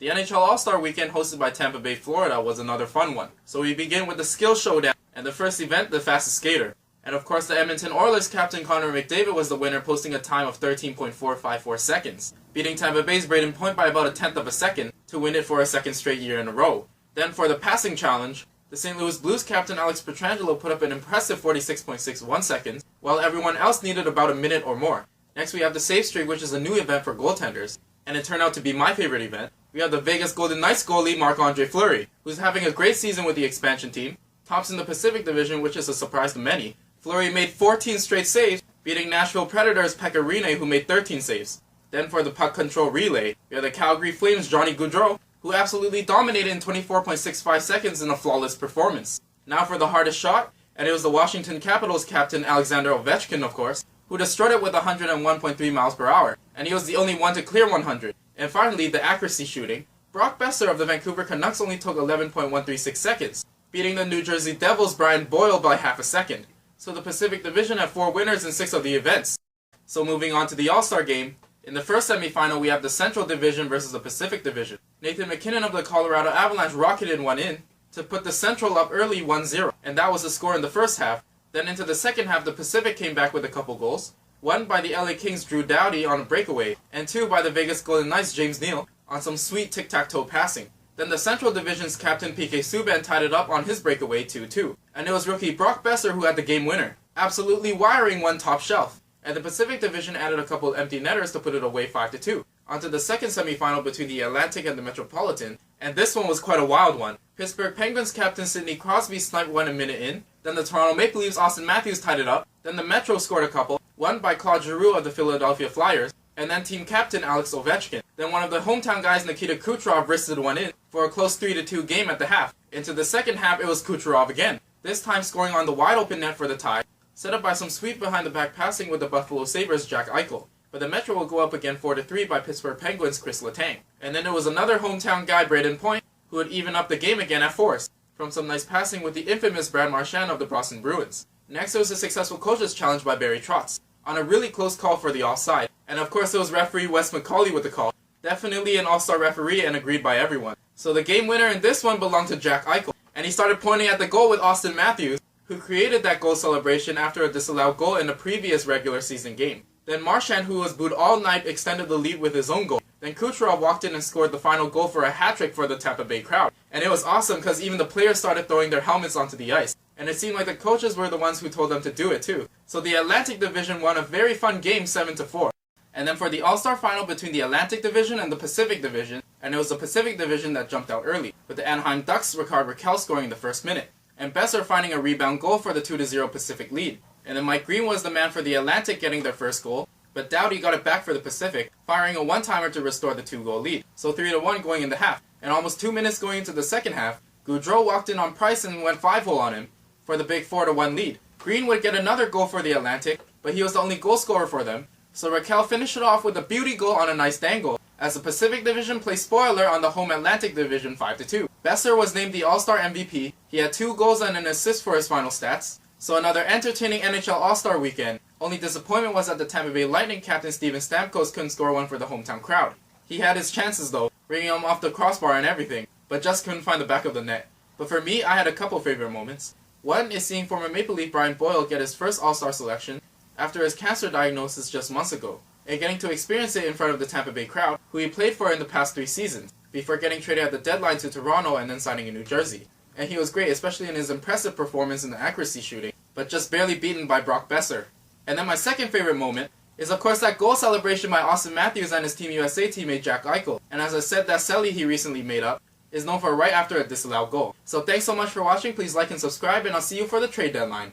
The NHL All Star weekend hosted by Tampa Bay, Florida was another fun one. So we begin with the skill showdown, and the first event, the fastest skater. And of course the Edmonton Oilers captain Connor McDavid was the winner, posting a time of 13.454 seconds, beating Tampa Bay's Braden Point by about a tenth of a second to win it for a second straight year in a row. Then for the passing challenge, the St. Louis Blues captain Alex Pietrangelo put up an impressive 46.61 seconds, while everyone else needed about a minute or more. Next we have the save streak, which is a new event for goaltenders, and it turned out to be my favorite event. We have the Vegas Golden Knights goalie Marc-Andre Fleury, who's having a great season with the expansion team, tops in the Pacific Division, which is a surprise to many. Fleury made 14 straight saves, beating Nashville Predators' Pekka Rinne, who made 13 saves. Then for the puck control relay, we have the Calgary Flames' Johnny Gaudreau, who absolutely dominated in 24.65 seconds in a flawless performance. Now for the hardest shot, and it was the Washington Capitals captain Alexander Ovechkin, of course, who destroyed it with 101.3 miles per hour, and he was the only one to clear 100. And finally, the accuracy shooting. Brock Boeser of the Vancouver Canucks only took 11.136 seconds, beating the New Jersey Devils' Brian Boyle by half a second. So the Pacific Division had 4 winners in 6 of the events. So moving on to the All-Star game, in the first semifinal we have the Central Division versus the Pacific Division. Nathan MacKinnon of the Colorado Avalanche rocketed one in to put the Central up early 1-0, and that was the score in the first half. Then into the second half, the Pacific came back with a couple goals. One by the LA Kings' Drew Doughty on a breakaway, and 2 by the Vegas Golden Knights' James Neal on some sweet tic-tac-toe passing. Then the Central Division's captain PK Subban tied it up on his breakaway 2-2. And it was rookie Brock Boeser who had the game winner, absolutely wiring one top shelf. And the Pacific Division added a couple empty netters to put it away 5-2. Onto the second semifinal between the Atlantic and the Metropolitan, and this one was quite a wild one. Pittsburgh Penguins captain Sidney Crosby sniped one a minute in, then the Toronto Maple Leafs' Austin Matthews tied it up, then the Metro scored a couple, one by Claude Giroux of the Philadelphia Flyers, and then team captain Alex Ovechkin. Then one of the hometown guys, Nikita Kucherov, wristed one in for a close 3-2 game at the half. Into the second half, it was Kucherov again, this time scoring on the wide open net for the tie, set up by some sweet behind the back passing with the Buffalo Sabres' Jack Eichel. But the Metro will go up again 4-3 by Pittsburgh Penguins' Chris Letang. And then there was another hometown guy, Braden Point, who would even up the game again at force, from some nice passing with the infamous Brad Marchand of the Boston Bruins. Next, there was a successful coach's challenge by Barry Trotz, on a really close call for the offside. And of course, there was referee Wes McCauley with the call. Definitely an all-star referee and agreed by everyone. So the game winner in this one belonged to Jack Eichel, and he started pointing at the goal with Austin Matthews, who created that goal celebration after a disallowed goal in the previous regular season game. Then Marchand, who was booed all night, extended the lead with his own goal. Then Kucherov walked in and scored the final goal for a hat-trick for the Tampa Bay crowd. And it was awesome because even the players started throwing their helmets onto the ice. And it seemed like the coaches were the ones who told them to do it too. So the Atlantic Division won a very fun game 7-4. And then for the All-Star final between the Atlantic Division and the Pacific Division, and it was the Pacific Division that jumped out early, with the Anaheim Ducks' Rickard Rakell scoring in the first minute, and Boeser finding a rebound goal for the 2-0 Pacific lead. And then Mike Green was the man for the Atlantic getting their first goal, but Doughty got it back for the Pacific, firing a one-timer to restore the 2-goal lead. So 3-1 going into half. And almost 2 minutes going into the second half, Gaudreau walked in on Price and went 5-hole on him for the big 4-1 lead. Green would get another goal for the Atlantic, but he was the only goal scorer for them. So Rakell finished it off with a beauty goal on a nice dangle, as the Pacific Division plays spoiler on the home Atlantic Division 5-2. Boeser was named the All-Star MVP. He had 2 goals and an assist for his final stats. So another entertaining NHL All-Star weekend. Only disappointment was that the Tampa Bay Lightning captain Steven Stamkos couldn't score one for the hometown crowd. He had his chances though, bringing him off the crossbar and everything, but just couldn't find the back of the net. But for me, I had a couple favorite moments. One is seeing former Maple Leaf Brian Boyle get his first All-Star selection after his cancer diagnosis just months ago, and getting to experience it in front of the Tampa Bay crowd, who he played for in the past 3 seasons, before getting traded at the deadline to Toronto and then signing in New Jersey. And he was great, especially in his impressive performance in the accuracy shooting, but just barely beaten by Brock Boeser. And then my second favorite moment is of course that goal celebration by Austin Matthews and his Team USA teammate Jack Eichel. And as I said, that celly he recently made up is known for right after a disallowed goal. So thanks so much for watching, please like and subscribe, and I'll see you for the trade deadline.